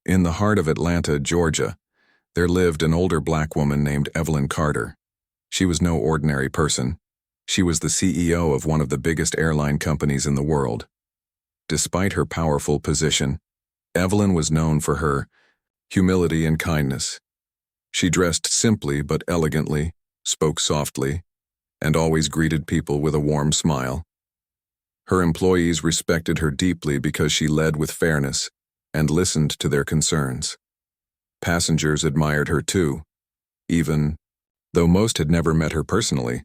In the heart of Atlanta, Georgia, there lived an older black woman named Evelyn Carter. She was no ordinary person. She was the CEO of one of the biggest airline companies in the world. Despite her powerful position, Evelyn was known for her humility and kindness. She dressed simply but elegantly, spoke softly, and always greeted people with a warm smile. Her employees respected her deeply because she led with fairness and listened to their concerns. Passengers admired her too, even though most had never met her personally.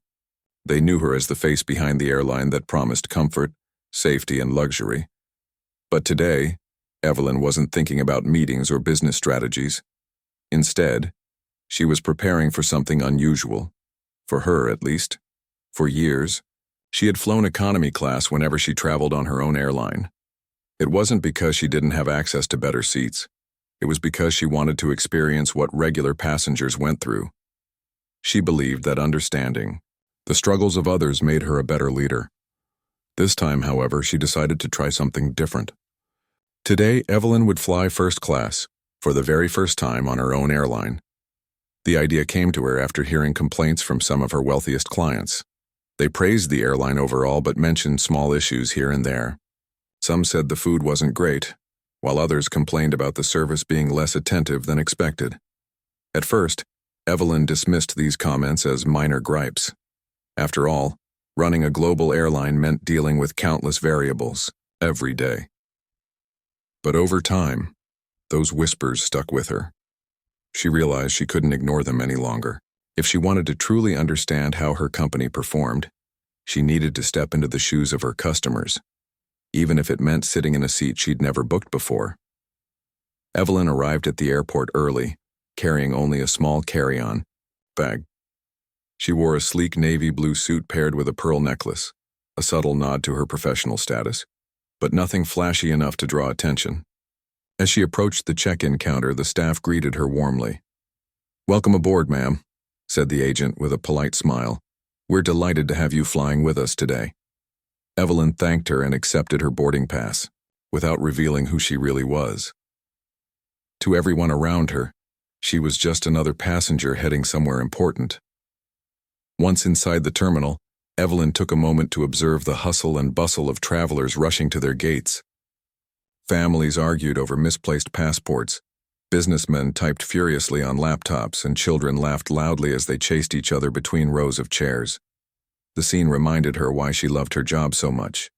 They knew her as the face behind the airline that promised comfort, safety, and luxury. But today, Evelyn wasn't thinking about meetings or business strategies. Instead, she was preparing for something unusual, for her at least. For years, she had flown economy class whenever she traveled on her own airline. It wasn't because she didn't have access to better seats. It was because she wanted to experience what regular passengers went through. She believed that understanding the struggles of others made her a better leader. This time, however, she decided to try something different. Today, Evelyn would fly first class, for the very first time on her own airline. The idea came to her after hearing complaints from some of her wealthiest clients. They praised the airline overall but mentioned small issues here and there. Some said the food wasn't great, while others complained about the service being less attentive than expected. At first, Evelyn dismissed these comments as minor gripes. After all, running a global airline meant dealing with countless variables, every day. But over time, those whispers stuck with her. She realized she couldn't ignore them any longer. If she wanted to truly understand how her company performed, she needed to step into the shoes of her customers, even if it meant sitting in a seat she'd never booked before. Evelyn arrived at the airport early, carrying only a small carry-on bag. She wore a sleek navy blue suit paired with a pearl necklace, a subtle nod to her professional status, but nothing flashy enough to draw attention. As she approached the check-in counter, the staff greeted her warmly. "Welcome aboard, ma'am," said the agent with a polite smile. "We're delighted to have you flying with us today." Evelyn thanked her and accepted her boarding pass, without revealing who she really was. To everyone around her, she was just another passenger heading somewhere important. Once inside the terminal, Evelyn took a moment to observe the hustle and bustle of travelers rushing to their gates. Families argued over misplaced passports, businessmen typed furiously on laptops, and children laughed loudly as they chased each other between rows of chairs. The scene reminded her why she loved her job so much.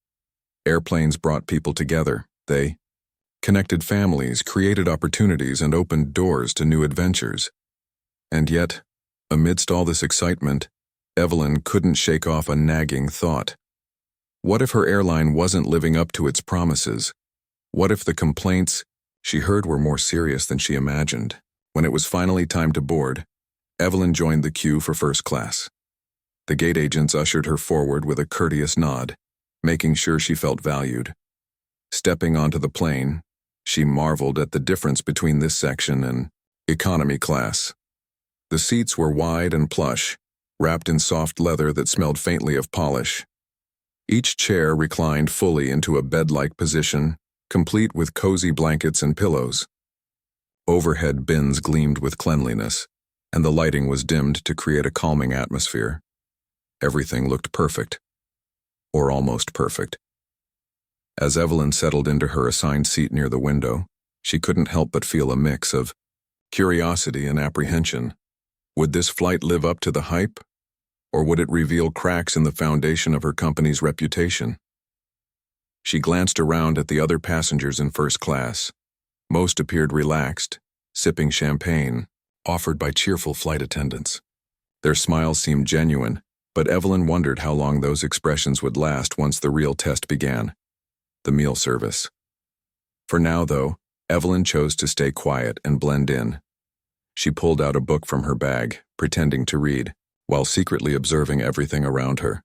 Airplanes brought people together. They connected families, created opportunities, and opened doors to new adventures. And yet, amidst all this excitement, Evelyn couldn't shake off a nagging thought. What if her airline wasn't living up to its promises? What if the complaints she heard were more serious than she imagined? When it was finally time to board, Evelyn joined the queue for first class. The gate agents ushered her forward with a courteous nod, making sure she felt valued. Stepping onto the plane, she marveled at the difference between this section and economy class. The seats were wide and plush, wrapped in soft leather that smelled faintly of polish. Each chair reclined fully into a bed-like position, complete with cozy blankets and pillows. Overhead bins gleamed with cleanliness, and the lighting was dimmed to create a calming atmosphere. Everything looked perfect, or almost perfect. As Evelyn settled into her assigned seat near the window, she couldn't help but feel a mix of curiosity and apprehension. Would this flight live up to the hype, or would it reveal cracks in the foundation of her company's reputation? She glanced around at the other passengers in first class. Most appeared relaxed, sipping champagne, offered by cheerful flight attendants. Their smiles seemed genuine, but Evelyn wondered how long those expressions would last once the real test began: the meal service. For now, though, Evelyn chose to stay quiet and blend in. She pulled out a book from her bag, pretending to read, while secretly observing everything around her.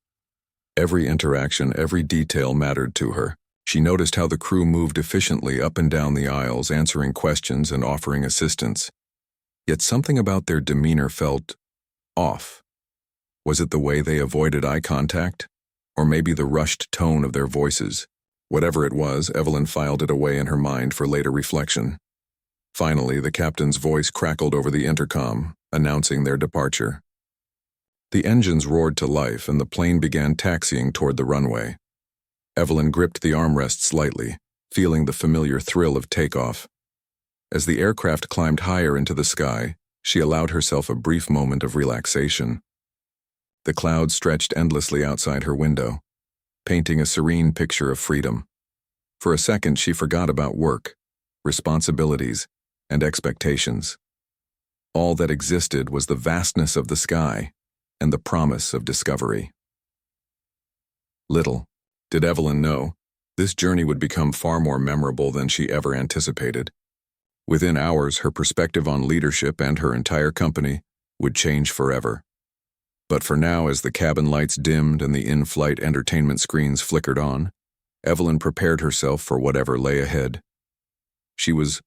Every interaction, every detail mattered to her. She noticed how the crew moved efficiently up and down the aisles, answering questions and offering assistance. Yet something about their demeanor felt off. Was it the way they avoided eye contact? Or maybe the rushed tone of their voices? Whatever it was, Evelyn filed it away in her mind for later reflection. Finally, the captain's voice crackled over the intercom, announcing their departure. The engines roared to life and the plane began taxiing toward the runway. Evelyn gripped the armrests lightly, feeling the familiar thrill of takeoff. As the aircraft climbed higher into the sky, she allowed herself a brief moment of relaxation. The clouds stretched endlessly outside her window, painting a serene picture of freedom. For a second, she forgot about work, responsibilities, and expectations. All that existed was the vastness of the sky and the promise of discovery. Little did Evelyn know, this journey would become far more memorable than she ever anticipated. Within hours, her perspective on leadership and her entire company would change forever. But for now, as the cabin lights dimmed and the in-flight entertainment screens flickered on, Evelyn prepared herself for whatever lay ahead. She was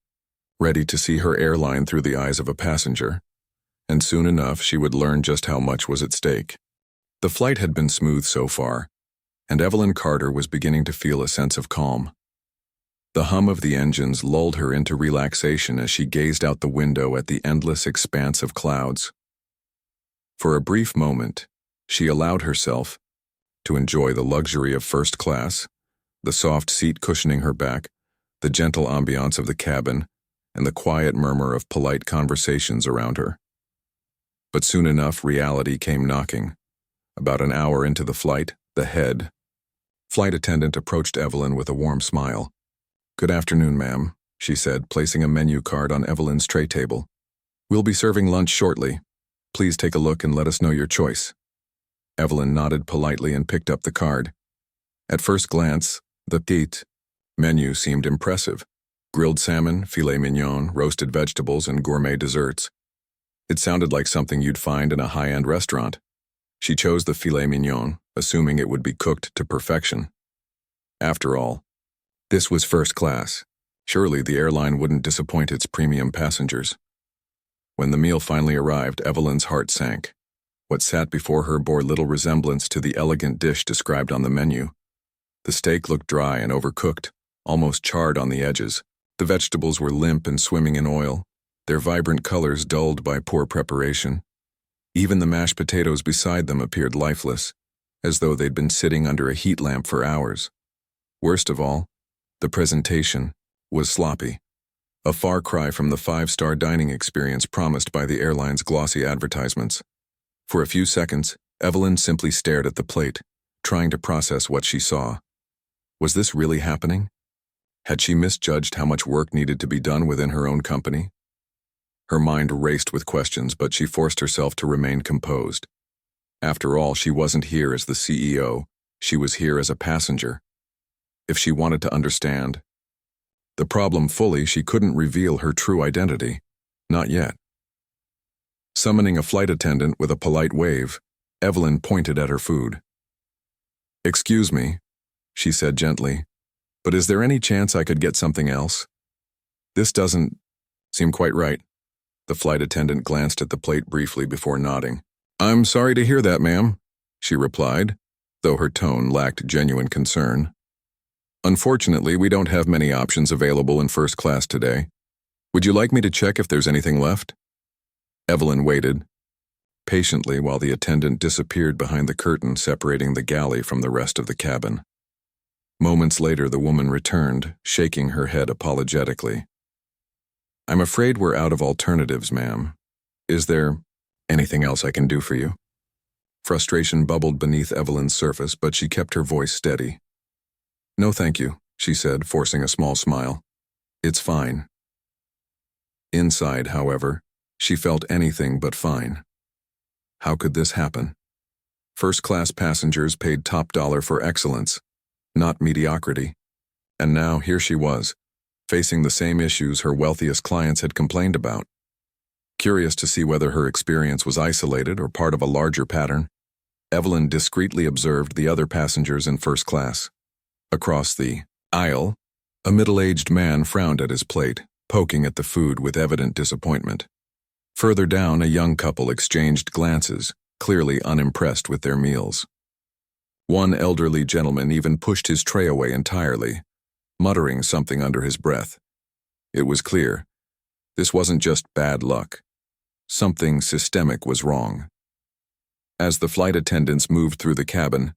ready to see her airline through the eyes of a passenger, and soon enough she would learn just how much was at stake. The flight had been smooth so far, and Evelyn Carter was beginning to feel a sense of calm. The hum of the engines lulled her into relaxation as she gazed out the window at the endless expanse of clouds. For a brief moment, she allowed herself to enjoy the luxury of first class, the soft seat cushioning her back, the gentle ambiance of the cabin, and the quiet murmur of polite conversations around her. But soon enough, reality came knocking. About an hour into the flight, the head flight attendant approached Evelyn with a warm smile. "Good afternoon, ma'am," she said, placing a menu card on Evelyn's tray table. "We'll be serving lunch shortly. Please take a look and let us know your choice." Evelyn nodded politely and picked up the card. At first glance, the petite menu seemed impressive. Grilled salmon, filet mignon, roasted vegetables, and gourmet desserts. It sounded like something you'd find in a high-end restaurant. She chose the filet mignon, assuming it would be cooked to perfection. After all, this was first class. Surely the airline wouldn't disappoint its premium passengers. When the meal finally arrived, Evelyn's heart sank. What sat before her bore little resemblance to the elegant dish described on the menu. The steak looked dry and overcooked, almost charred on the edges. The vegetables were limp and swimming in oil, their vibrant colors dulled by poor preparation. Even the mashed potatoes beside them appeared lifeless, as though they'd been sitting under a heat lamp for hours. Worst of all, the presentation was sloppy, a far cry from the five-star dining experience promised by the airline's glossy advertisements. For a few seconds, Evelyn simply stared at the plate, trying to process what she saw. Was this really happening? Had she misjudged how much work needed to be done within her own company? Her mind raced with questions, but she forced herself to remain composed. After all, she wasn't here as the CEO, she was here as a passenger. If she wanted to understand the problem fully, she couldn't reveal her true identity. Not yet. Summoning a flight attendant with a polite wave, Evelyn pointed at her food. "Excuse me," she said gently, "but is there any chance I could get something else? This doesn't seem quite right." The flight attendant glanced at the plate briefly before nodding. "I'm sorry to hear that, ma'am," she replied, though her tone lacked genuine concern. "Unfortunately, we don't have many options available in first class today. Would you like me to check if there's anything left?" Evelyn waited patiently while the attendant disappeared behind the curtain separating the galley from the rest of the cabin. Moments later, the woman returned, shaking her head apologetically. "I'm afraid we're out of alternatives, ma'am. Is there anything else I can do for you?" Frustration bubbled beneath Evelyn's surface, but she kept her voice steady. "No, thank you," she said, forcing a small smile. "It's fine." Inside, however, she felt anything but fine. How could this happen? First-class passengers paid top dollar for excellence, not mediocrity. And now here she was, facing the same issues her wealthiest clients had complained about. Curious to see whether her experience was isolated or part of a larger pattern, Evelyn discreetly observed the other passengers in first class. Across the aisle, a middle-aged man frowned at his plate, poking at the food with evident disappointment. Further down, a young couple exchanged glances, clearly unimpressed with their meals. One elderly gentleman even pushed his tray away entirely, muttering something under his breath. It was clear This wasn't just bad luck. Something systemic was wrong. As the flight attendants moved through the cabin,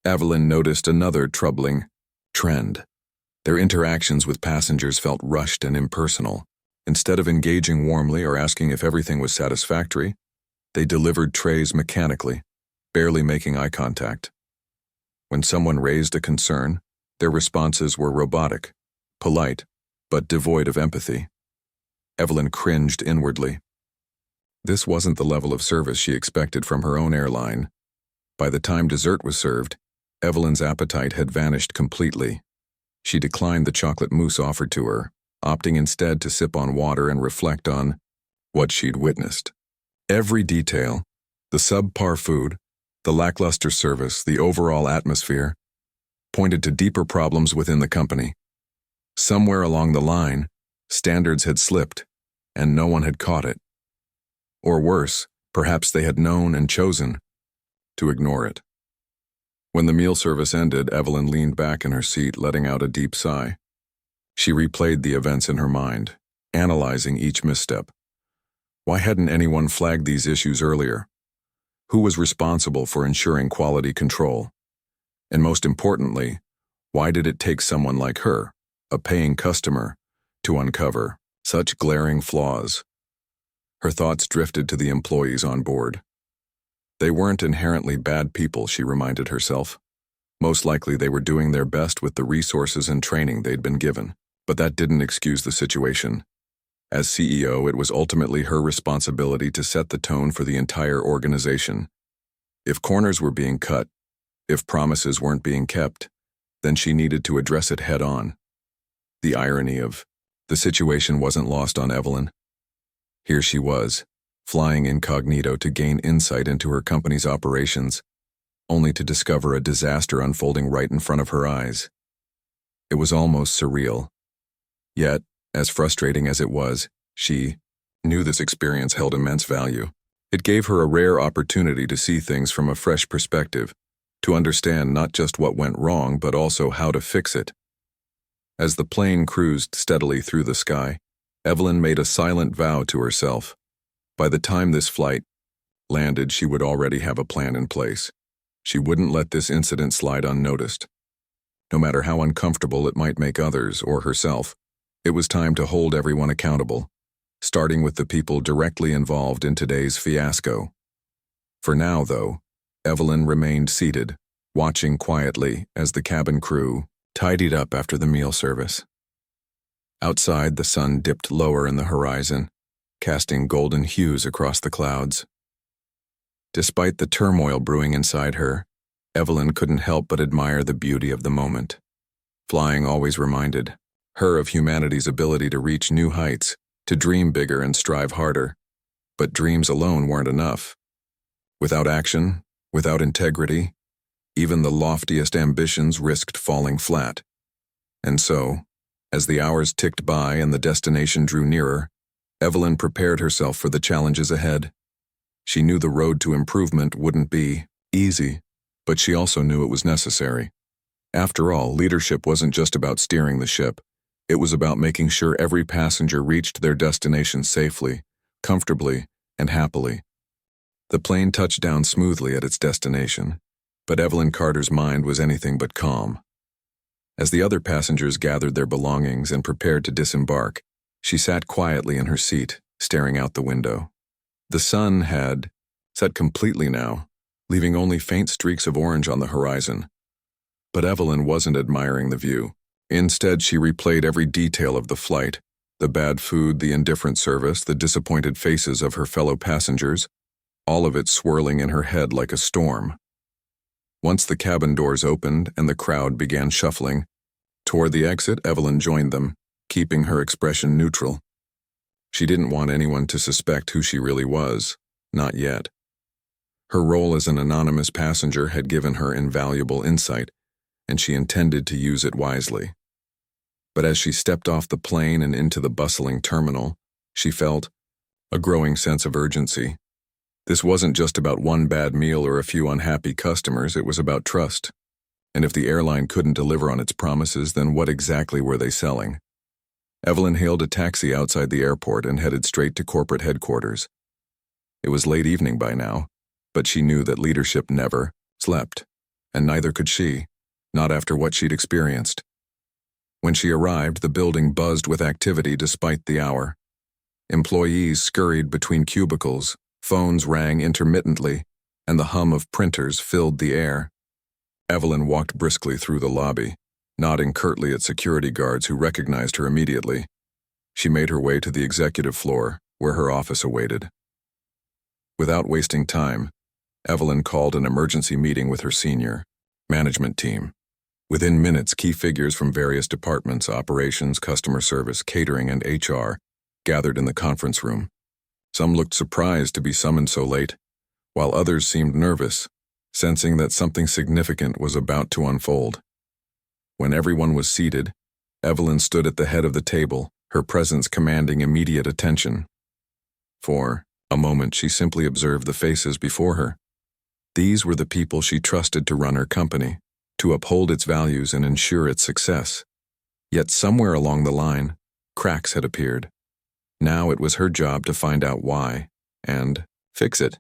Evelyn noticed another troubling trend. Their interactions with passengers felt rushed and impersonal. Instead of engaging warmly or asking if everything was satisfactory, they delivered trays mechanically, barely making eye contact. When someone raised a concern, their responses were robotic, polite, but devoid of empathy. Evelyn cringed inwardly. This wasn't the level of service she expected from her own airline. By the time dessert was served, Evelyn's appetite had vanished completely. She declined the chocolate mousse offered to her, opting instead to sip on water and reflect on what she'd witnessed. Every detail, the subpar food, the lackluster service, the overall atmosphere, pointed to deeper problems within the company. Somewhere along the line, standards had slipped, and no one had caught it. Or worse, perhaps they had known and chosen to ignore it. When the meal service ended, Evelyn leaned back in her seat, letting out a deep sigh. She replayed the events in her mind, analyzing each misstep. Why hadn't anyone flagged these issues earlier? Who was responsible for ensuring quality control? And most importantly, why did it take someone like her, a paying customer, to uncover such glaring flaws? Her thoughts drifted to the employees on board. They weren't inherently bad people, she reminded herself. Most likely they were doing their best with the resources and training they'd been given. But that didn't excuse the situation. As CEO, it was ultimately her responsibility to set the tone for the entire organization. If corners were being cut, if promises weren't being kept, then she needed to address it head-on. The irony of the situation wasn't lost on Evelyn. Here she was, flying incognito to gain insight into her company's operations, only to discover a disaster unfolding right in front of her eyes. It was almost surreal. Yet, as frustrating as it was, she knew this experience held immense value. It gave her a rare opportunity to see things from a fresh perspective, to understand not just what went wrong, but also how to fix it. As the plane cruised steadily through the sky, Evelyn made a silent vow to herself. By the time this flight landed, she would already have a plan in place. She wouldn't let this incident slide unnoticed. No matter how uncomfortable it might make others or herself, it was time to hold everyone accountable, starting with the people directly involved in today's fiasco. For now, though, Evelyn remained seated, watching quietly as the cabin crew tidied up after the meal service. Outside, the sun dipped lower in the horizon, casting golden hues across the clouds. Despite the turmoil brewing inside her, Evelyn couldn't help but admire the beauty of the moment. Flying always reminded her of humanity's ability to reach new heights, to dream bigger and strive harder. But dreams alone weren't enough. Without action, without integrity, even the loftiest ambitions risked falling flat. And so, as the hours ticked by and the destination drew nearer, Evelyn prepared herself for the challenges ahead. She knew the road to improvement wouldn't be easy, but she also knew it was necessary. After all, leadership wasn't just about steering the ship. It was about making sure every passenger reached their destination safely, comfortably, and happily. The plane touched down smoothly at its destination, but Evelyn Carter's mind was anything but calm. As the other passengers gathered their belongings and prepared to disembark, she sat quietly in her seat, staring out the window. The sun had set completely now, leaving only faint streaks of orange on the horizon. But Evelyn wasn't admiring the view. Instead, she replayed every detail of the flight, the bad food, the indifferent service, the disappointed faces of her fellow passengers, all of it swirling in her head like a storm. Once the cabin doors opened and the crowd began shuffling toward the exit, Evelyn joined them, keeping her expression neutral. She didn't want anyone to suspect who she really was, not yet. Her role as an anonymous passenger had given her invaluable insight, and she intended to use it wisely. But as she stepped off the plane and into the bustling terminal, she felt a growing sense of urgency. This wasn't just about one bad meal or a few unhappy customers, it was about trust. And if the airline couldn't deliver on its promises, then what exactly were they selling? Evelyn hailed a taxi outside the airport and headed straight to corporate headquarters. It was late evening by now, but she knew that leadership never slept, and neither could she, not after what she'd experienced. When she arrived, the building buzzed with activity despite the hour. Employees scurried between cubicles, phones rang intermittently, and the hum of printers filled the air. Evelyn walked briskly through the lobby, nodding curtly at security guards who recognized her immediately. She made her way to the executive floor, where her office awaited. Without wasting time, Evelyn called an emergency meeting with her senior management team. Within minutes, key figures from various departments, operations, customer service, catering, and HR, gathered in the conference room. Some looked surprised to be summoned so late, while others seemed nervous, sensing that something significant was about to unfold. When everyone was seated, Evelyn stood at the head of the table, her presence commanding immediate attention. For a moment, she simply observed the faces before her. These were the people she trusted to run her company, to uphold its values and ensure its success. Yet somewhere along the line, cracks had appeared. Now it was her job to find out why, and fix it.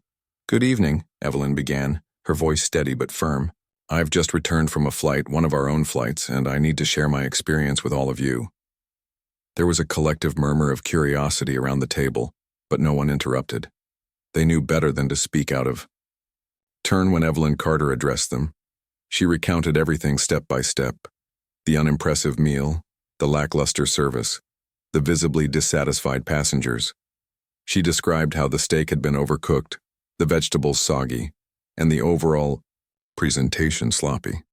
"Good evening," Evelyn began, her voice steady but firm. "I've just returned from a flight, one of our own flights, and I need to share my experience with all of you." There was a collective murmur of curiosity around the table, but no one interrupted. They knew better than to speak out of turn when Evelyn Carter addressed them. She recounted everything step by step: the unimpressive meal, the lackluster service, the visibly dissatisfied passengers. She described how the steak had been overcooked, the vegetables soggy, and the overall presentation sloppy.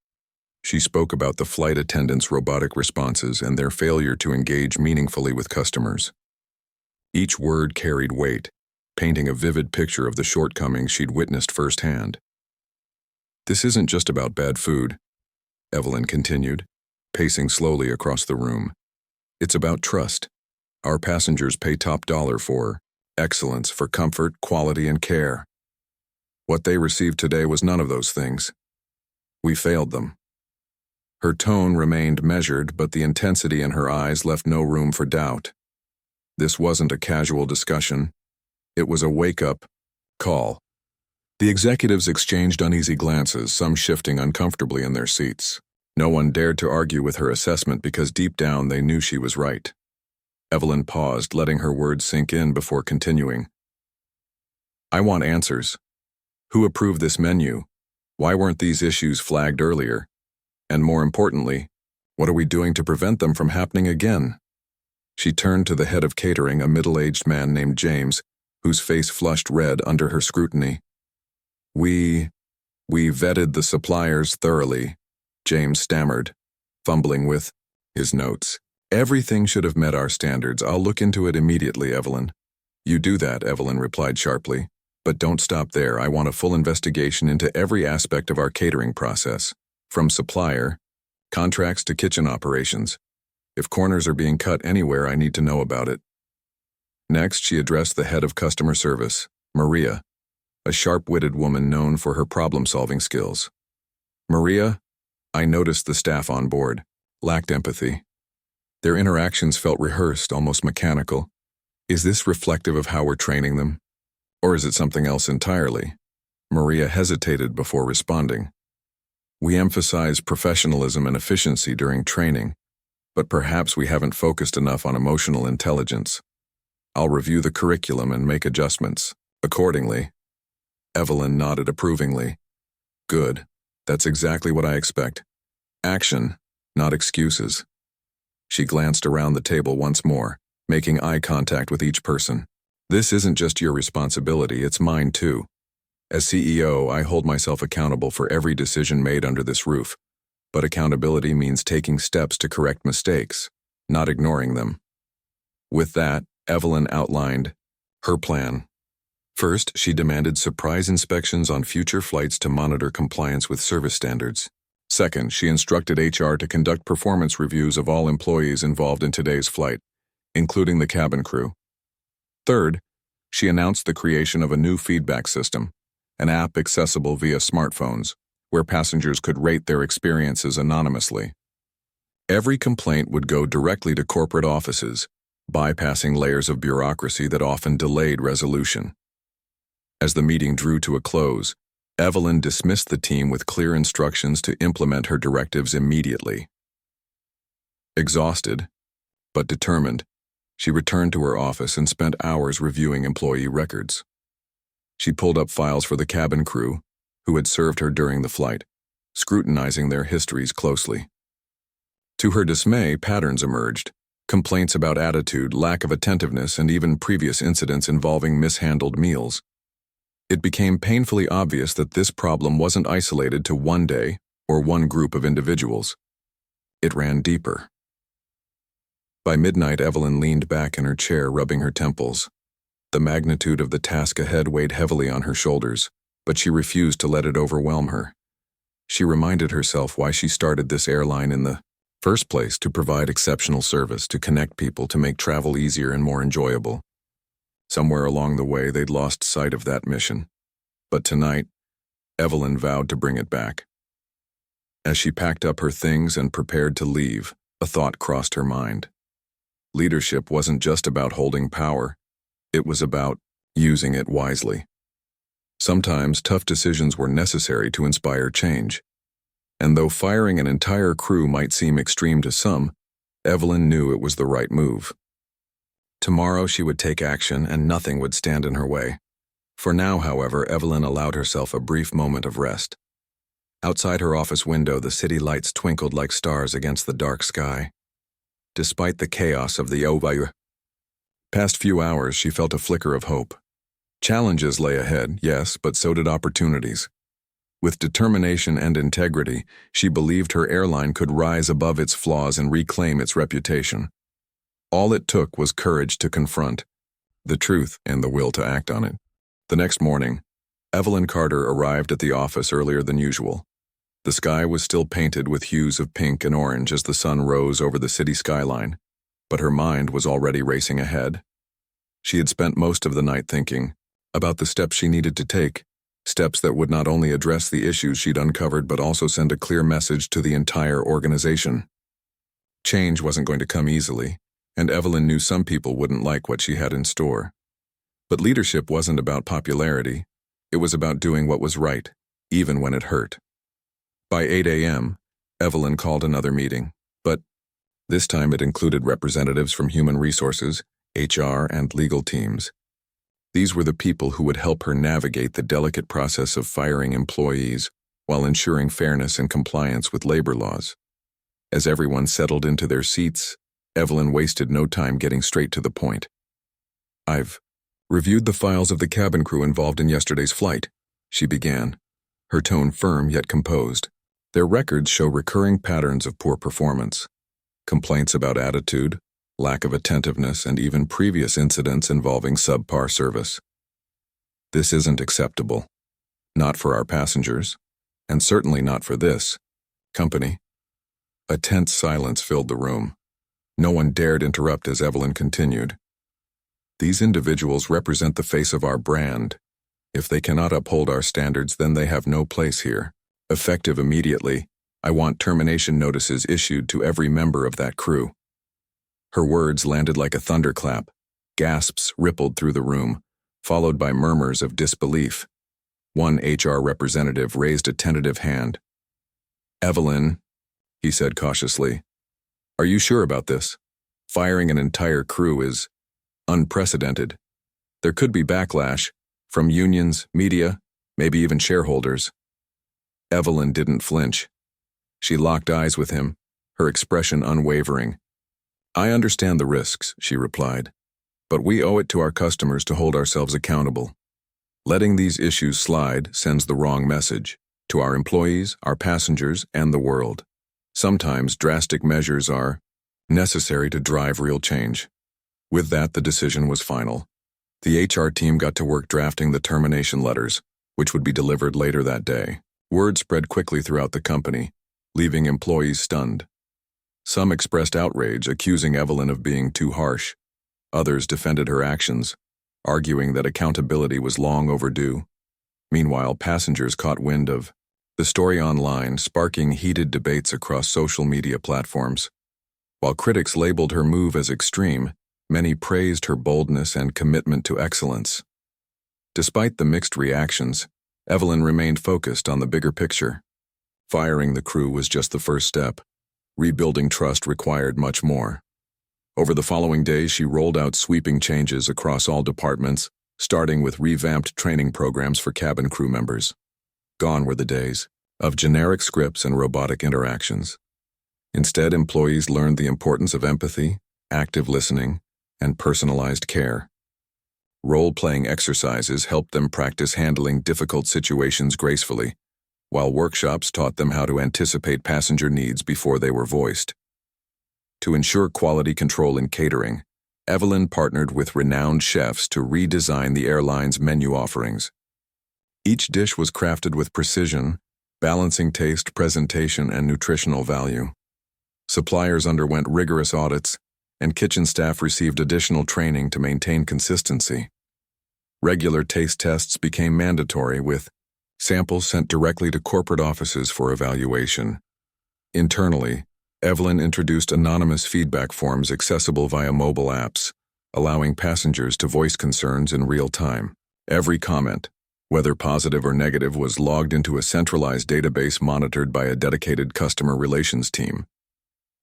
She spoke about the flight attendants' robotic responses and their failure to engage meaningfully with customers. Each word carried weight, painting a vivid picture of the shortcomings she'd witnessed firsthand. "This isn't just about bad food," Evelyn continued, pacing slowly across the room. "It's about trust. Our passengers pay top dollar for excellence, for comfort, quality, and care. What they received today was none of those things. We failed them." Her tone remained measured, but the intensity in her eyes left no room for doubt. This wasn't a casual discussion. It was a wake-up call. The executives exchanged uneasy glances, some shifting uncomfortably in their seats. No one dared to argue with her assessment because deep down they knew she was right. Evelyn paused, letting her words sink in before continuing. "I want answers. Who approved this menu? Why weren't these issues flagged earlier? And more importantly, what are we doing to prevent them from happening again?" She turned to the head of catering, a middle-aged man named James, whose face flushed red under her scrutiny. We vetted the suppliers thoroughly," James stammered, fumbling with his notes. "Everything should have met our standards. I'll look into it immediately, Evelyn." "You do that," Evelyn replied sharply. "But don't stop there. I want a full investigation into every aspect of our catering process, from supplier, contracts to kitchen operations. If corners are being cut anywhere, I need to know about it." Next, she addressed the head of customer service, Maria, a sharp-witted woman known for her problem-solving skills. "Maria, I noticed the staff on board lacked empathy. Their interactions felt rehearsed, almost mechanical. Is this reflective of how we're training them? Or is it something else entirely?" Maria hesitated before responding. "We emphasize professionalism and efficiency during training, but perhaps we haven't focused enough on emotional intelligence. I'll review the curriculum and make adjustments accordingly." Evelyn nodded approvingly. "Good. That's exactly what I expect. Action, not excuses." She glanced around the table once more, making eye contact with each person. "This isn't just your responsibility, it's mine too. As CEO, I hold myself accountable for every decision made under this roof, but accountability means taking steps to correct mistakes, not ignoring them." With that, Evelyn outlined her plan. First, she demanded surprise inspections on future flights to monitor compliance with service standards. Second, she instructed HR to conduct performance reviews of all employees involved in today's flight, including the cabin crew. Third, she announced the creation of a new feedback system, an app accessible via smartphones, where passengers could rate their experiences anonymously. Every complaint would go directly to corporate offices, bypassing layers of bureaucracy that often delayed resolution. As the meeting drew to a close, Evelyn dismissed the team with clear instructions to implement her directives immediately. Exhausted, but determined, she returned to her office and spent hours reviewing employee records. She pulled up files for the cabin crew, who had served her during the flight, scrutinizing their histories closely. To her dismay, patterns emerged: complaints about attitude, lack of attentiveness, and even previous incidents involving mishandled meals. It became painfully obvious that this problem wasn't isolated to one day or one group of individuals. It ran deeper. By midnight, Evelyn leaned back in her chair, rubbing her temples. The magnitude of the task ahead weighed heavily on her shoulders, but she refused to let it overwhelm her. She reminded herself why she started this airline in the first place: to provide exceptional service, to connect people, to make travel easier and more enjoyable. Somewhere along the way, they'd lost sight of that mission. But tonight, Evelyn vowed to bring it back. As she packed up her things and prepared to leave, a thought crossed her mind. Leadership wasn't just about holding power. It was about using it wisely. Sometimes tough decisions were necessary to inspire change. And though firing an entire crew might seem extreme to some, Evelyn knew it was the right move. Tomorrow she would take action and nothing would stand in her way. For now, however, Evelyn allowed herself a brief moment of rest. Outside her office window, the city lights twinkled like stars against the dark sky. Despite the chaos of the past few hours, she felt a flicker of hope. Challenges lay ahead, yes, but so did opportunities. With determination and integrity, she believed her airline could rise above its flaws and reclaim its reputation. All it took was courage to confront the truth and the will to act on it. The next morning, Evelyn Carter arrived at the office earlier than usual. The sky was still painted with hues of pink and orange as the sun rose over the city skyline, but her mind was already racing ahead. She had spent most of the night thinking about the steps she needed to take, steps that would not only address the issues she'd uncovered but also send a clear message to the entire organization. Change wasn't going to come easily, and Evelyn knew some people wouldn't like what she had in store. But leadership wasn't about popularity. It was about doing what was right, even when it hurt. By 8 a.m., Evelyn called another meeting, but this time it included representatives from human resources, HR, and legal teams. These were the people who would help her navigate the delicate process of firing employees while ensuring fairness and compliance with labor laws. As everyone settled into their seats, Evelyn wasted no time getting straight to the point. "I've reviewed the files of the cabin crew involved in yesterday's flight," she began, her tone firm yet composed. Their records show recurring patterns of poor performance, complaints about attitude, lack of attentiveness, and even previous incidents involving subpar service. This isn't acceptable. Not for our passengers, and certainly not for this company. A tense silence filled the room. No one dared interrupt as Evelyn continued. These individuals represent the face of our brand. If they cannot uphold our standards, then they have no place here. Effective immediately, I want termination notices issued to every member of that crew. Her words landed like a thunderclap. Gasps rippled through the room, followed by murmurs of disbelief. One HR representative raised a tentative hand. "Evelyn," he said cautiously, "are you sure about this? Firing an entire crew is unprecedented. There could be backlash from unions, media, maybe even shareholders." Evelyn didn't flinch. She locked eyes with him, her expression unwavering. "I understand the risks," she replied, "but we owe it to our customers to hold ourselves accountable. Letting these issues slide sends the wrong message to our employees, our passengers, and the world. Sometimes drastic measures are necessary to drive real change." With that, the decision was final. The HR team got to work drafting the termination letters, which would be delivered later that day. Word spread quickly throughout the company, leaving employees stunned. Some expressed outrage, accusing Evelyn of being too harsh. Others defended her actions, arguing that accountability was long overdue. Meanwhile, passengers caught wind of The story online sparking heated debates across social media platforms. While critics labeled her move as extreme, many praised her boldness and commitment to excellence. Despite the mixed reactions, Evelyn remained focused on the bigger picture. Firing the crew was just the first step. Rebuilding trust required much more. Over the following days, she rolled out sweeping changes across all departments, starting with revamped training programs for cabin crew members. Gone were the days of generic scripts and robotic interactions. Instead, employees learned the importance of empathy, active listening, and personalized care. Role-playing exercises helped them practice handling difficult situations gracefully, while workshops taught them how to anticipate passenger needs before they were voiced. To ensure quality control in catering, Evelyn partnered with renowned chefs to redesign the airline's menu offerings. Each dish was crafted with precision, balancing taste, presentation, and nutritional value. Suppliers underwent rigorous audits, and kitchen staff received additional training to maintain consistency. Regular taste tests became mandatory, with samples sent directly to corporate offices for evaluation. Internally, Evelyn introduced anonymous feedback forms accessible via mobile apps, allowing passengers to voice concerns in real time. Every comment, whether positive or negative, was logged into a centralized database monitored by a dedicated customer relations team.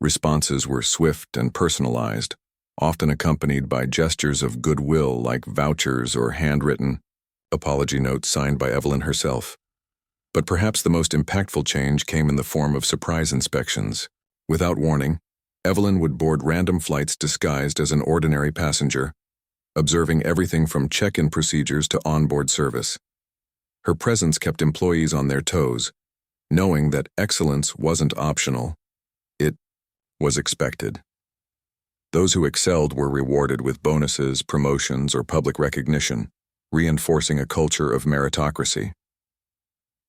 Responses were swift and personalized, often accompanied by gestures of goodwill like vouchers or handwritten apology notes signed by Evelyn herself. But perhaps the most impactful change came in the form of surprise inspections. Without warning, Evelyn would board random flights disguised as an ordinary passenger, observing everything from check-in procedures to onboard service. Her presence kept employees on their toes, knowing that excellence wasn't optional. It was expected. Those who excelled were rewarded with bonuses, promotions, or public recognition, reinforcing a culture of meritocracy.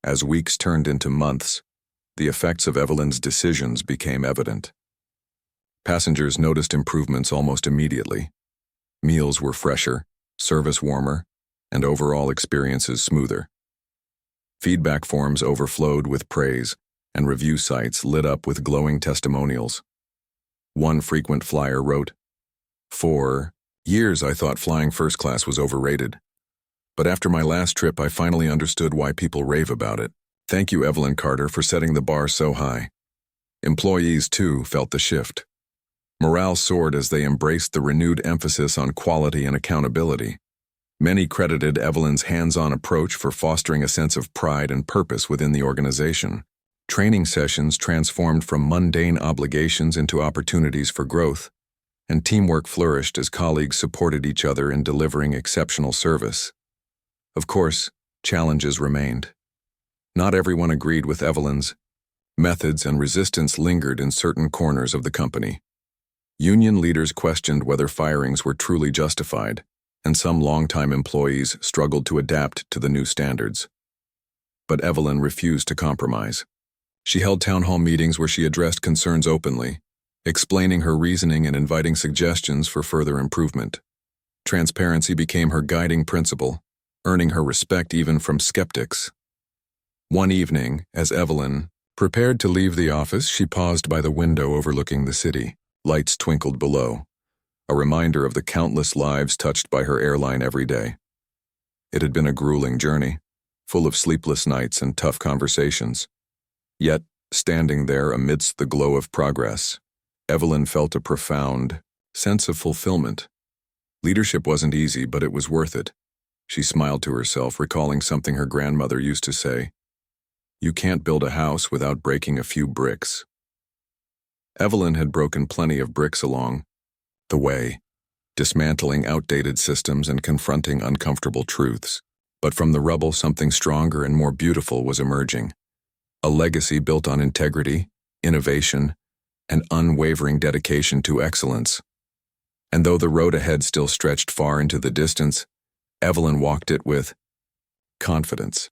As weeks turned into months, the effects of Evelyn's decisions became evident. Passengers noticed improvements almost immediately. Meals were fresher, service warmer, and overall experiences smoother. Feedback forms overflowed with praise, and review sites lit up with glowing testimonials. One frequent flyer wrote, "For years I thought flying first class was overrated. But after my last trip, I finally understood why people rave about it. Thank you, Evelyn Carter, for setting the bar so high." Employees, too, felt the shift. Morale soared as they embraced the renewed emphasis on quality and accountability. Many credited Evelyn's hands-on approach for fostering a sense of pride and purpose within the organization. Training sessions transformed from mundane obligations into opportunities for growth, and teamwork flourished as colleagues supported each other in delivering exceptional service. Of course, challenges remained. Not everyone agreed with Evelyn's methods, and resistance lingered in certain corners of the company. Union leaders questioned whether firings were truly justified, and some longtime employees struggled to adapt to the new standards. But Evelyn refused to compromise. She held town hall meetings where she addressed concerns openly, explaining her reasoning and inviting suggestions for further improvement. Transparency became her guiding principle, earning her respect even from skeptics. One evening, as Evelyn prepared to leave the office, she paused by the window overlooking the city. Lights twinkled below, a reminder of the countless lives touched by her airline every day. It had been a grueling journey, full of sleepless nights and tough conversations. Yet, standing there amidst the glow of progress, Evelyn felt a profound sense of fulfillment. Leadership wasn't easy, but it was worth it. She smiled to herself, recalling something her grandmother used to say, "You can't build a house without breaking a few bricks." Evelyn had broken plenty of bricks along the way, dismantling outdated systems and confronting uncomfortable truths. But from the rubble, something stronger and more beautiful was emerging. A legacy built on integrity, innovation, and unwavering dedication to excellence. And though the road ahead still stretched far into the distance, Evelyn walked it with confidence.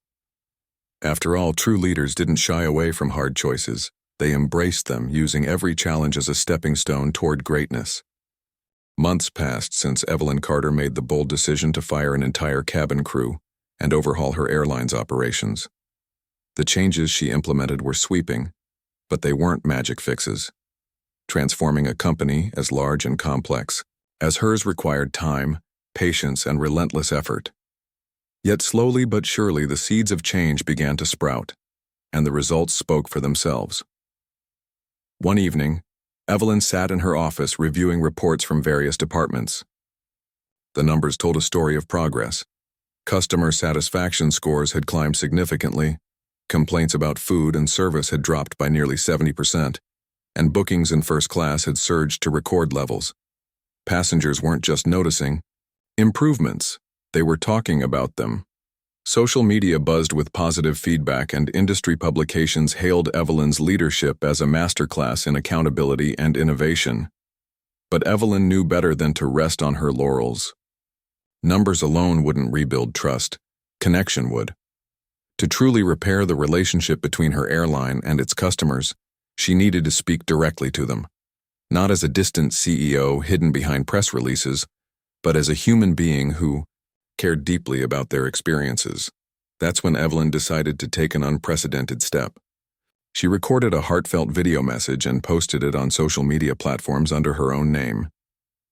After all, true leaders didn't shy away from hard choices. They embraced them, using every challenge as a stepping stone toward greatness. Months passed since Evelyn Carter made the bold decision to fire an entire cabin crew and overhaul her airline's operations. The changes she implemented were sweeping, but they weren't magic fixes. Transforming a company as large and complex as hers required time, patience, and relentless effort. Yet slowly but surely the seeds of change began to sprout, and the results spoke for themselves. One evening, Evelyn sat in her office reviewing reports from various departments. The numbers told a story of progress. Customer satisfaction scores had climbed significantly, complaints about food and service had dropped by nearly 70%, and bookings in first class had surged to record levels. Passengers weren't just noticing improvements, they were talking about them. Social media buzzed with positive feedback, and industry publications hailed Evelyn's leadership as a masterclass in accountability and innovation. But Evelyn knew better than to rest on her laurels. Numbers alone wouldn't rebuild trust. Connection would. To truly repair the relationship between her airline and its customers, she needed to speak directly to them, not as a distant CEO hidden behind press releases, but as a human being who cared deeply about their experiences. That's when Evelyn decided to take an unprecedented step. She recorded a heartfelt video message and posted it on social media platforms under her own name.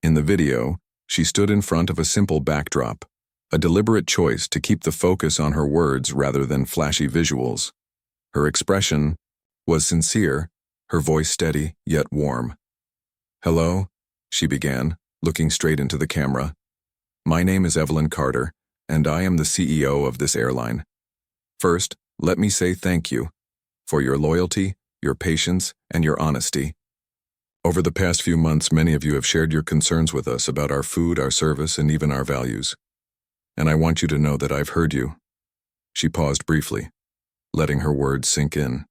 In the video, she stood in front of a simple backdrop, a deliberate choice to keep the focus on her words rather than flashy visuals. Her expression was sincere, her voice steady yet warm. "Hello," she began, looking straight into the camera. "My name is Evelyn Carter, and I am the CEO of this airline. First, let me say thank you for your loyalty, your patience, and your honesty. Over the past few months, many of you have shared your concerns with us about our food, our service, and even our values. And I want you to know that I've heard you." She paused briefly, letting her words sink in.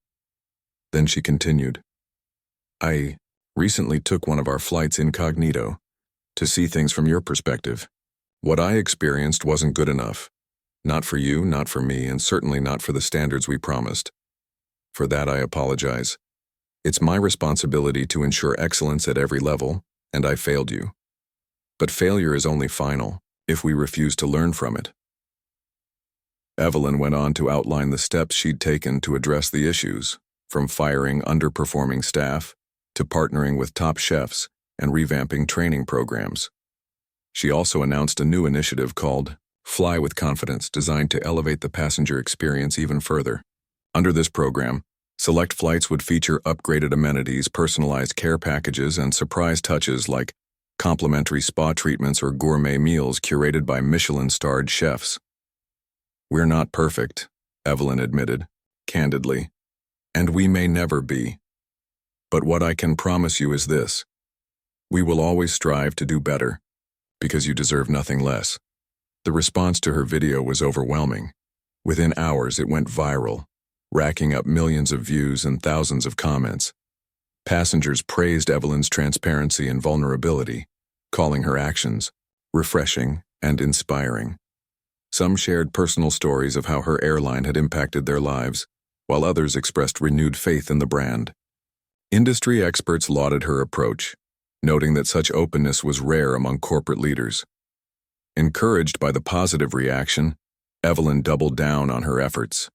Then she continued, "I recently took one of our flights incognito to see things from your perspective. What I experienced wasn't good enough. Not for you, not for me, and certainly not for the standards we promised. For that, I apologize. It's my responsibility to ensure excellence at every level, and I failed you. But failure is only final if we refuse to learn from it." Evelyn went on to outline the steps she'd taken to address the issues, from firing underperforming staff to partnering with top chefs and revamping training programs. She also announced a new initiative called Fly with Confidence, designed to elevate the passenger experience even further. Under this program, select flights would feature upgraded amenities, personalized care packages, and surprise touches like complimentary spa treatments or gourmet meals curated by Michelin-starred chefs. "We're not perfect," Evelyn admitted, candidly, "and we may never be. But what I can promise you is this: we will always strive to do better, because you deserve nothing less." The response to her video was overwhelming. Within hours, it went viral, racking up millions of views and thousands of comments. Passengers praised Evelyn's transparency and vulnerability, calling her actions refreshing and inspiring. Some shared personal stories of how her airline had impacted their lives, while others expressed renewed faith in the brand. Industry experts lauded her approach, noting that such openness was rare among corporate leaders. Encouraged by the positive reaction, Evelyn doubled down on her efforts.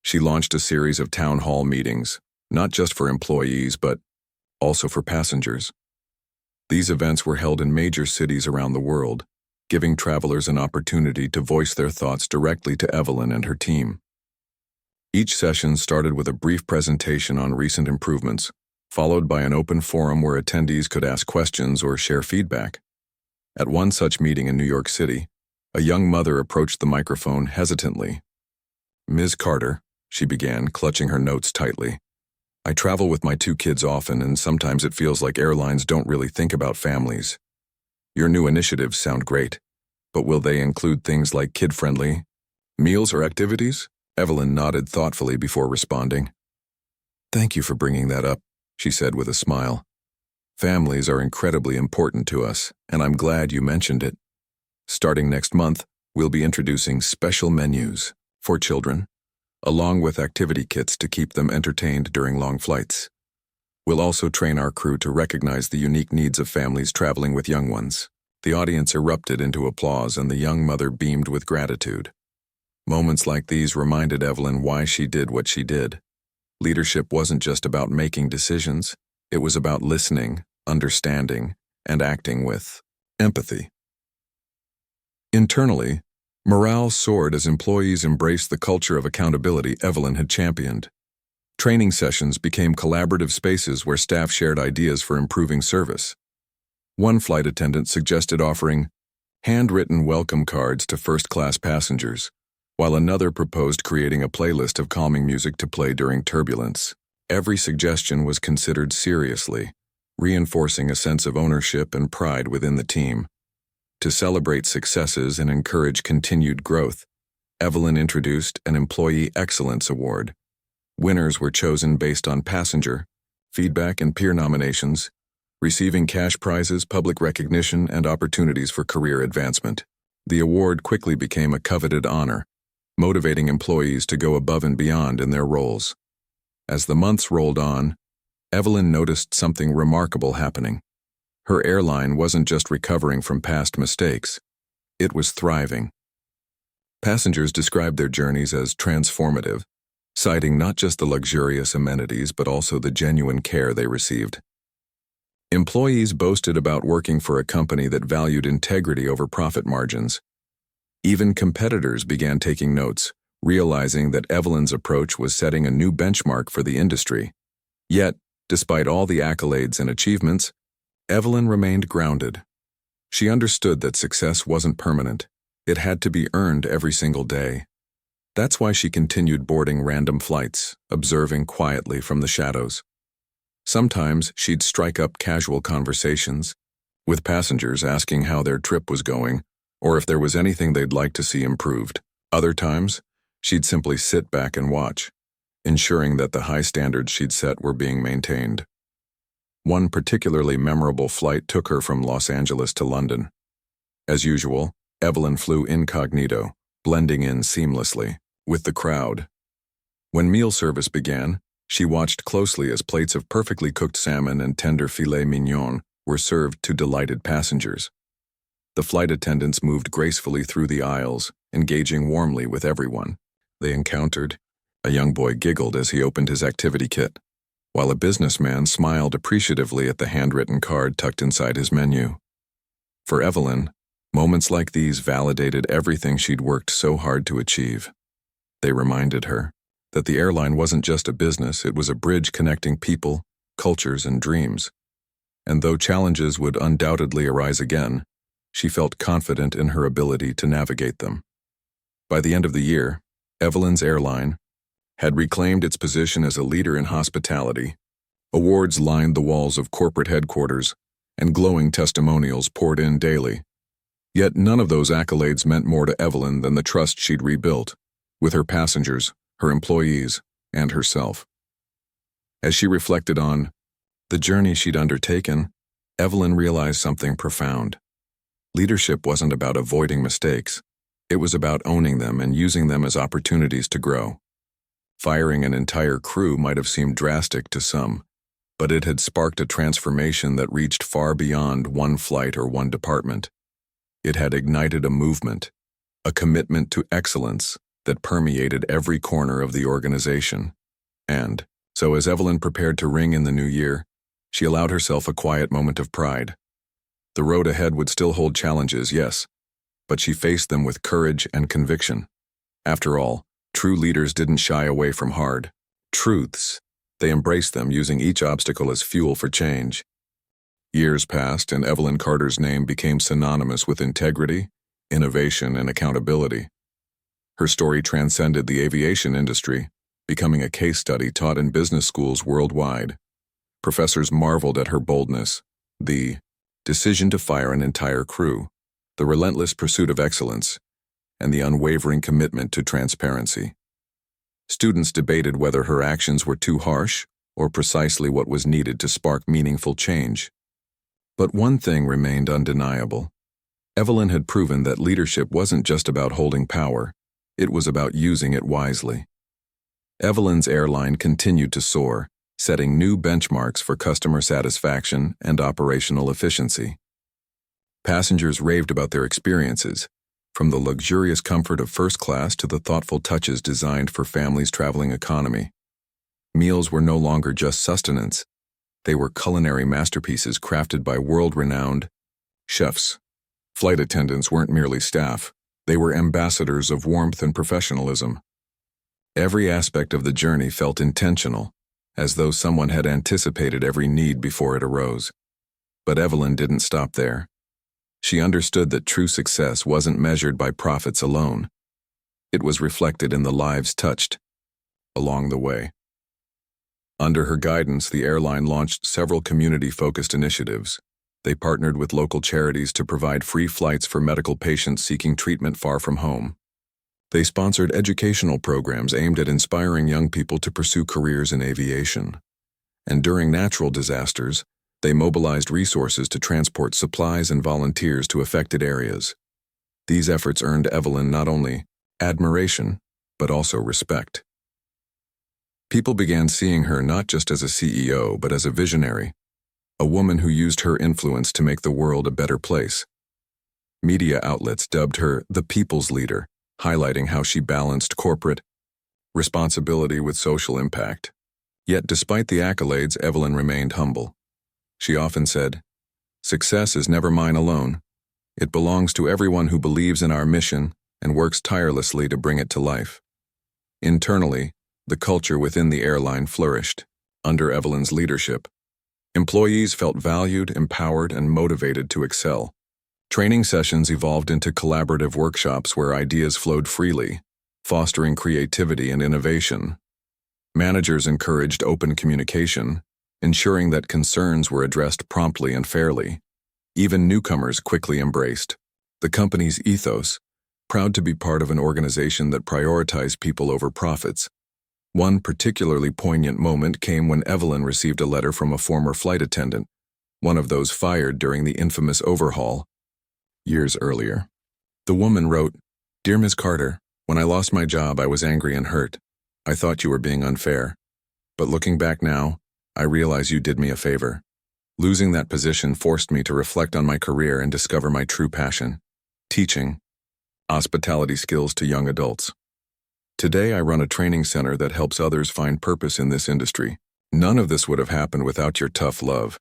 She launched a series of town hall meetings, not just for employees, but also for passengers. These events were held in major cities around the world, giving travelers an opportunity to voice their thoughts directly to Evelyn and her team. Each session started with a brief presentation on recent improvements, followed by an open forum where attendees could ask questions or share feedback. At one such meeting in New York City, a young mother approached the microphone hesitantly. "Ms. Carter," she began, clutching her notes tightly, "I travel with my 2 kids often, and sometimes it feels like airlines don't really think about families. Your new initiatives sound great, but will they include things like kid-friendly meals or activities?" Evelyn nodded thoughtfully before responding. "Thank you for bringing that up," she said with a smile. "Families are incredibly important to us, and I'm glad you mentioned it. Starting next month, we'll be introducing special menus for children, along with activity kits to keep them entertained during long flights. We'll also train our crew to recognize the unique needs of families traveling with young ones." The audience erupted into applause, and the young mother beamed with gratitude. Moments like these reminded Evelyn why she did what she did. Leadership wasn't just about making decisions, it was about listening, understanding, and acting with empathy. Internally, morale soared as employees embraced the culture of accountability Evelyn had championed. Training sessions became collaborative spaces where staff shared ideas for improving service. One flight attendant suggested offering handwritten welcome cards to first-class passengers, while another proposed creating a playlist of calming music to play during turbulence. Every suggestion was considered seriously, reinforcing a sense of ownership and pride within the team. To celebrate successes and encourage continued growth, Evelyn introduced an Employee Excellence Award. Winners were chosen based on passenger, feedback, and peer nominations, receiving cash prizes, public recognition, and opportunities for career advancement. The award quickly became a coveted honor, motivating employees to go above and beyond in their roles. As the months rolled on, Evelyn noticed something remarkable happening. Her airline wasn't just recovering from past mistakes, it was thriving. Passengers described their journeys as transformative, citing not just the luxurious amenities but also the genuine care they received. Employees boasted about working for a company that valued integrity over profit margins. Even competitors began taking notes, realizing that Evelyn's approach was setting a new benchmark for the industry. Yet, despite all the accolades and achievements, Evelyn remained grounded. She understood that success wasn't permanent. It had to be earned every single day. That's why she continued boarding random flights, observing quietly from the shadows. Sometimes she'd strike up casual conversations, with passengers asking how their trip was going or if there was anything they'd like to see improved. Other times, she'd simply sit back and watch, ensuring that the high standards she'd set were being maintained. One particularly memorable flight took her from Los Angeles to London. As usual, Evelyn flew incognito, blending in seamlessly with the crowd. When meal service began, she watched closely as plates of perfectly cooked salmon and tender filet mignon were served to delighted passengers. The flight attendants moved gracefully through the aisles, engaging warmly with everyone they encountered. A young boy giggled as he opened his activity kit, while a businessman smiled appreciatively at the handwritten card tucked inside his menu. For Evelyn, moments like these validated everything she'd worked so hard to achieve. They reminded her that the airline wasn't just a business, it was a bridge connecting people, cultures, and dreams. And though challenges would undoubtedly arise again, she felt confident in her ability to navigate them. By the end of the year, Evelyn's airline had reclaimed its position as a leader in hospitality. Awards lined the walls of corporate headquarters, and glowing testimonials poured in daily. Yet none of those accolades meant more to Evelyn than the trust she'd rebuilt, with her passengers, her employees, and herself. As she reflected on the journey she'd undertaken, Evelyn realized something profound. Leadership wasn't about avoiding mistakes. It was about owning them and using them as opportunities to grow. Firing an entire crew might have seemed drastic to some, but it had sparked a transformation that reached far beyond one flight or one department. It had ignited a movement, a commitment to excellence that permeated every corner of the organization. And so as Evelyn prepared to ring in the new year, she allowed herself a quiet moment of pride. The road ahead would still hold challenges, yes, but she faced them with courage and conviction. After all, true leaders didn't shy away from hard truths. They embraced them, using each obstacle as fuel for change. Years passed, and Evelyn Carter's name became synonymous with integrity, innovation, and accountability. Her story transcended the aviation industry, becoming a case study taught in business schools worldwide. Professors marveled at her boldness, the decision to fire an entire crew, the relentless pursuit of excellence, and the unwavering commitment to transparency. Students debated whether her actions were too harsh or precisely what was needed to spark meaningful change. But one thing remained undeniable. Evelyn had proven that leadership wasn't just about holding power, it was about using it wisely. Evelyn's airline continued to soar, setting new benchmarks for customer satisfaction and operational efficiency. Passengers raved about their experiences, from the luxurious comfort of first class to the thoughtful touches designed for families traveling economy. Meals were no longer just sustenance. They were culinary masterpieces crafted by world-renowned chefs. Flight attendants weren't merely staff. They were ambassadors of warmth and professionalism. Every aspect of the journey felt intentional, as though someone had anticipated every need before it arose. But Evelyn didn't stop there. She understood that true success wasn't measured by profits alone. It was reflected in the lives touched along the way. Under her guidance, the airline launched several community-focused initiatives. They partnered with local charities to provide free flights for medical patients seeking treatment far from home. They sponsored educational programs aimed at inspiring young people to pursue careers in aviation. And during natural disasters, they mobilized resources to transport supplies and volunteers to affected areas. These efforts earned Evelyn not only admiration, but also respect. People began seeing her not just as a CEO, but as a visionary, a woman who used her influence to make the world a better place. Media outlets dubbed her the people's leader, highlighting how she balanced corporate responsibility with social impact. Yet despite the accolades, Evelyn remained humble. She often said, "Success is never mine alone. It belongs to everyone who believes in our mission and works tirelessly to bring it to life." Internally, the culture within the airline flourished. Under Evelyn's leadership, employees felt valued, empowered, and motivated to excel. Training sessions evolved into collaborative workshops where ideas flowed freely, fostering creativity and innovation. Managers encouraged open communication, ensuring that concerns were addressed promptly and fairly. Even newcomers quickly embraced the company's ethos, proud to be part of an organization that prioritized people over profits. One particularly poignant moment came when Evelyn received a letter from a former flight attendant, one of those fired during the infamous overhaul years earlier. The woman wrote, "Dear Ms. Carter, when I lost my job, I was angry and hurt. I thought you were being unfair. But looking back now, I realize you did me a favor. Losing that position forced me to reflect on my career and discover my true passion: teaching hospitality skills to young adults. Today I run a training center that helps others find purpose in this industry. None of this would have happened without your tough love.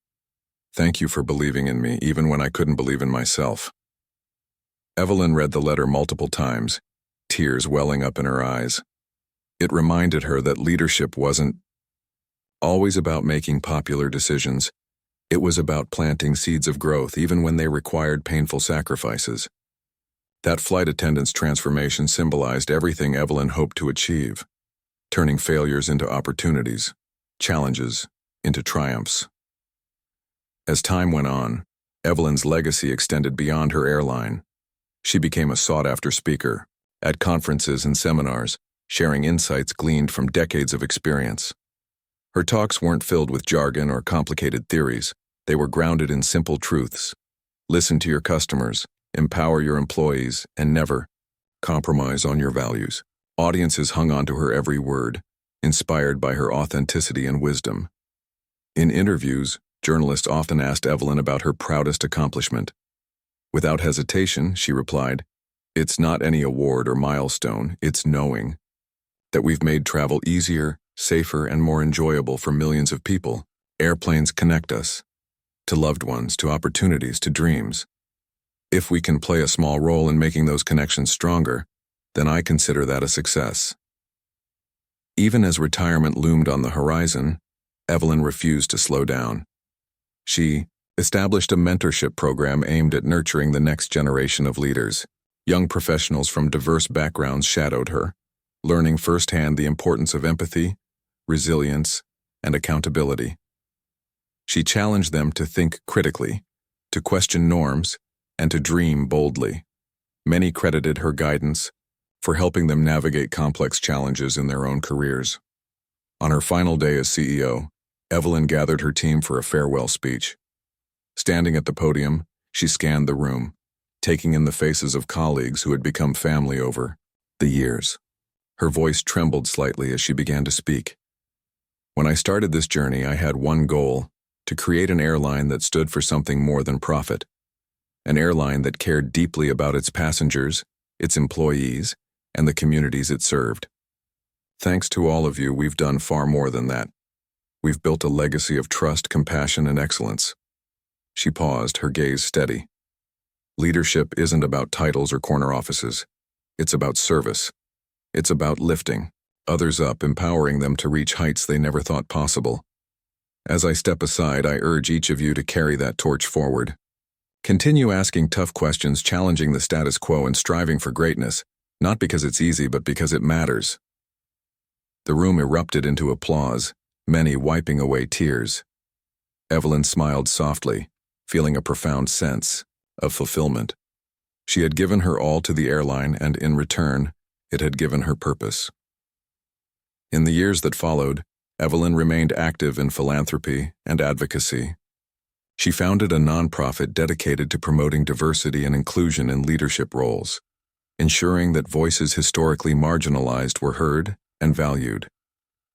Thank you for believing in me even when I couldn't believe in myself." Evelyn read the letter multiple times, tears welling up in her eyes. It reminded her that leadership wasn't always about making popular decisions. It was about planting seeds of growth even when they required painful sacrifices. That flight attendant's transformation symbolized everything Evelyn hoped to achieve, turning failures into opportunities, challenges into triumphs. As time went on, Evelyn's legacy extended beyond her airline. She became a sought-after speaker at conferences and seminars, sharing insights gleaned from decades of experience. Her talks weren't filled with jargon or complicated theories. They were grounded in simple truths. Listen to your customers, empower your employees, and never compromise on your values. Audiences hung on to her every word, inspired by her authenticity and wisdom. In interviews, journalists often asked Evelyn about her proudest accomplishment. Without hesitation, she replied, "It's not any award or milestone, it's knowing that we've made travel easier, safer, and more enjoyable for millions of people. Airplanes connect us to loved ones, to opportunities, to dreams. If we can play a small role in making those connections stronger, then I consider that a success." Even as retirement loomed on the horizon, Evelyn refused to slow down. She established a mentorship program aimed at nurturing the next generation of leaders. Young professionals from diverse backgrounds shadowed her, learning firsthand the importance of empathy, resilience, and accountability. She challenged them to think critically, to question norms, and to dream boldly. Many credited her guidance for helping them navigate complex challenges in their own careers. On her final day as CEO, Evelyn gathered her team for a farewell speech. Standing at the podium, she scanned the room, taking in the faces of colleagues who had become family over the years. Her voice trembled slightly as she began to speak. "When I started this journey, I had one goal: to create an airline that stood for something more than profit. An airline that cared deeply about its passengers, its employees, and the communities it served. Thanks to all of you, we've done far more than that. We've built a legacy of trust, compassion, and excellence. She paused, her gaze steady. Leadership isn't about titles or corner offices. It's about service. It's about lifting others up, empowering them to reach heights they never thought possible. As I step aside, I urge each of you to carry that torch forward. Continue asking tough questions, challenging the status quo, and striving for greatness, not because it's easy, but because it matters. The room erupted into applause, many wiping away tears. Evelyn smiled softly, feeling a profound sense of fulfillment. She had given her all to the airline, and in return, it had given her purpose. In the years that followed, Evelyn remained active in philanthropy and advocacy. She founded a nonprofit dedicated to promoting diversity and inclusion in leadership roles, ensuring that voices historically marginalized were heard and valued.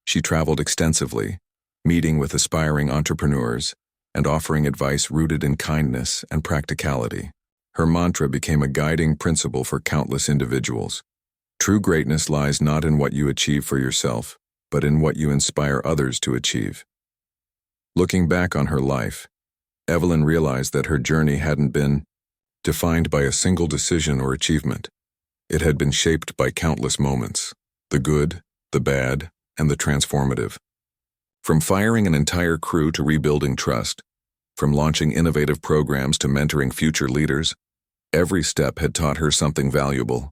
She traveled extensively, meeting with aspiring entrepreneurs and offering advice rooted in kindness and practicality. Her mantra became a guiding principle for countless individuals. True greatness lies not in what you achieve for yourself, but in what you inspire others to achieve. Looking back on her life, Evelyn realized that her journey hadn't been defined by a single decision or achievement. It had been shaped by countless moments, the good, the bad, and the transformative. From firing an entire crew to rebuilding trust, from launching innovative programs to mentoring future leaders, every step had taught her something valuable.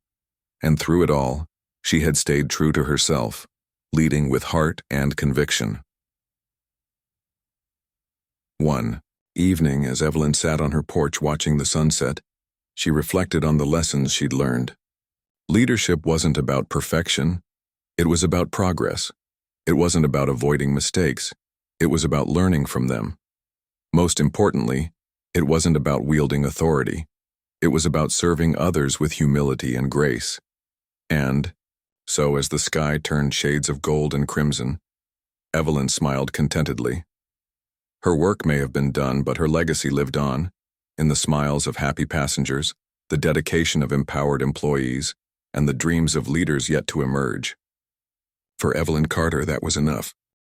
And through it all, she had stayed true to herself, leading with heart and conviction. One evening, as Evelyn sat on her porch watching the sunset, she reflected on the lessons she'd learned. Leadership wasn't about perfection. It was about progress. It wasn't about avoiding mistakes. It was about learning from them. Most importantly, it wasn't about wielding authority. It was about serving others with humility and grace. And so, as the sky turned shades of gold and crimson, Evelyn smiled contentedly. Her work may have been done, but her legacy lived on, in the smiles of happy passengers, the dedication of empowered employees, and the dreams of leaders yet to emerge. For Evelyn Carter, that was enough.